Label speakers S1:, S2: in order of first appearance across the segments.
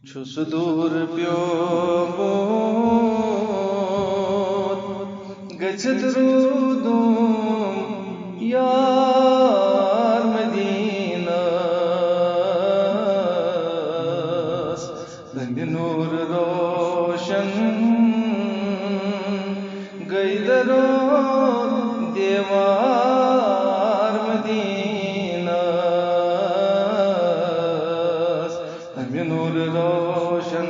S1: छुस दूर प्योमोद गच्छत रूदुम यार मदीनास दंग नूर रोशन गईदरो देवार मदीनास दंग नूर रोशन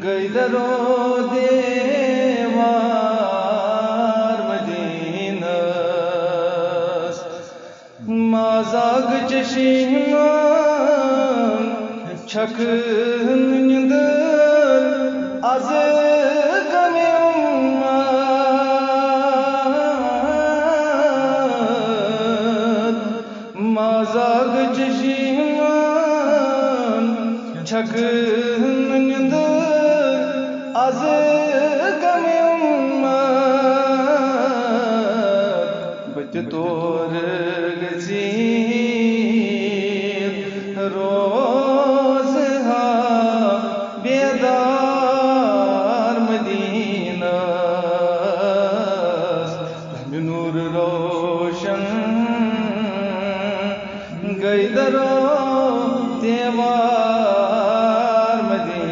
S1: गईदरो देवार मदीनास माजाग चशीमान छक निंदर az game ummat mazag chashiman छक निंदर az game ummat बच तोर गजीर रोज हा बेदार मदीनास नूर रोशन गईदरो देवार मदीनास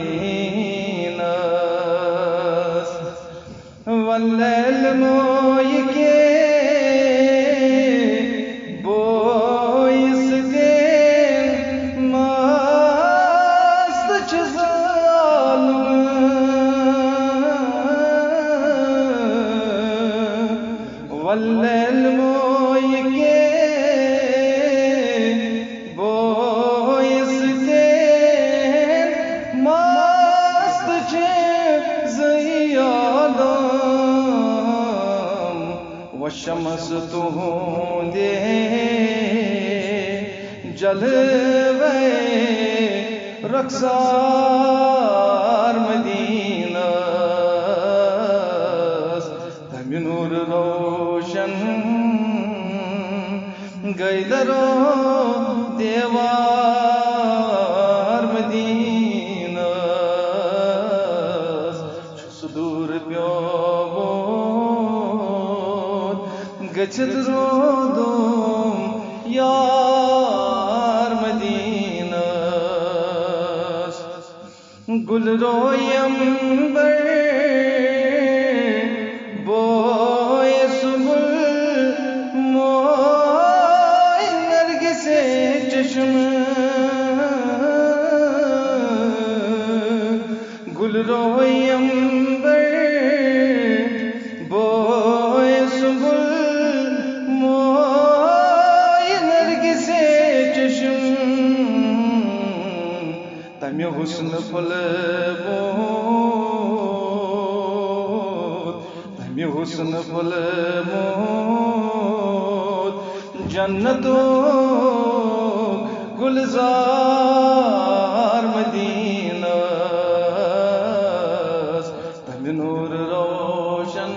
S1: वल्लैल मोय के बोइस के मस्त छजालम वल्लैल मोय के बोइस के मस्त छजालम वशमस तुहुंदे जलवे रक्सार मदीनास दम नूर रोशन गईदरो देवार मदीनास सुदूर प्योमोद गच्छत रोदुम यार मदीनास गुलरोयंबर बोए सुबुल मोय नरगिसे चश्म गुलरोयंबर बोए सुबुल मोय नरगिसे चश्म तम्य हुस्न फल मोद तम्य हुस्न फल मोद जन्नतो गुलजार मदीनास तम नूर रोशन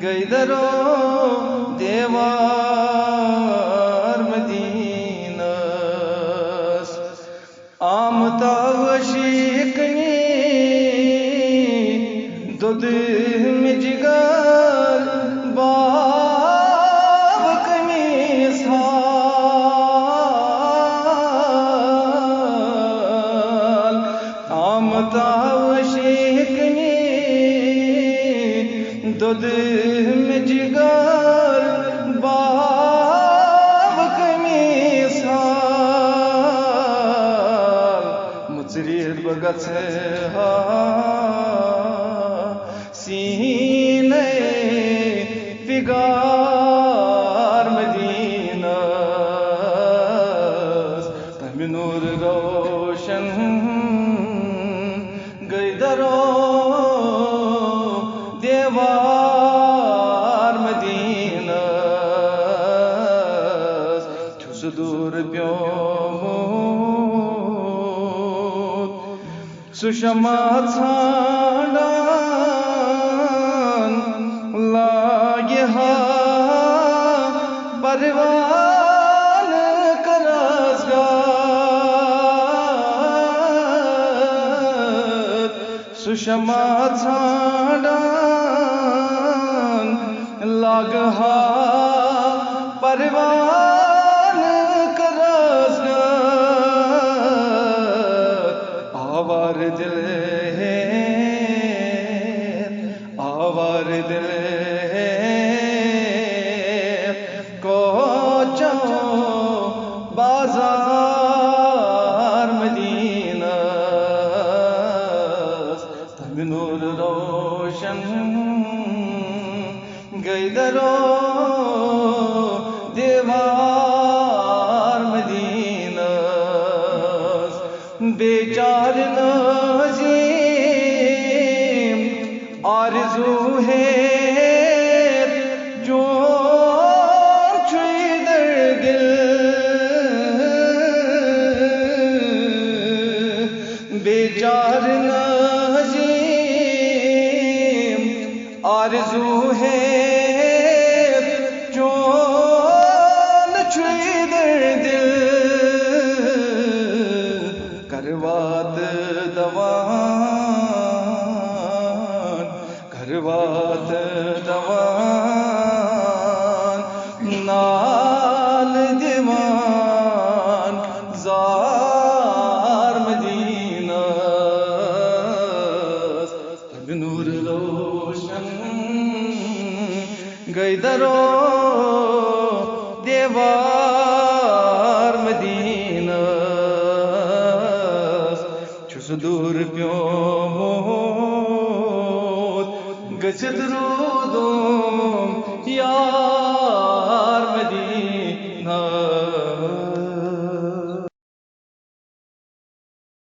S1: गईदरो देवार मदीनास आमता वशीकनी दुद में जिगर बाब कमीस हाल आमता वशीकनी दुद में जिगर बाब कमीस हाल मुचरीर बगत हा सीने फिगार मदीनास तम नूर रोशन गईदरो देवार मदीनास छुस दूर प्योमोद सुषमा छाड़ान लागे हा परवान करस सुषमा छाड़ान लागहा परवान करस आवार दिल है आवार दिल है को जाओ बाजार मदीना तब नूर रोशन गई दरो दीवार मदीना बेचार नज़ीम आरज़ू है जो छुई दर दिल बेचार नज़ीम आरज़ू है जो छुई दर दिल करवात दवान नाल दीवान जार मदीना तब नूर रोशन गई दरो दीवार मदीना छुस दूर प्यो मोत गजत रोदो या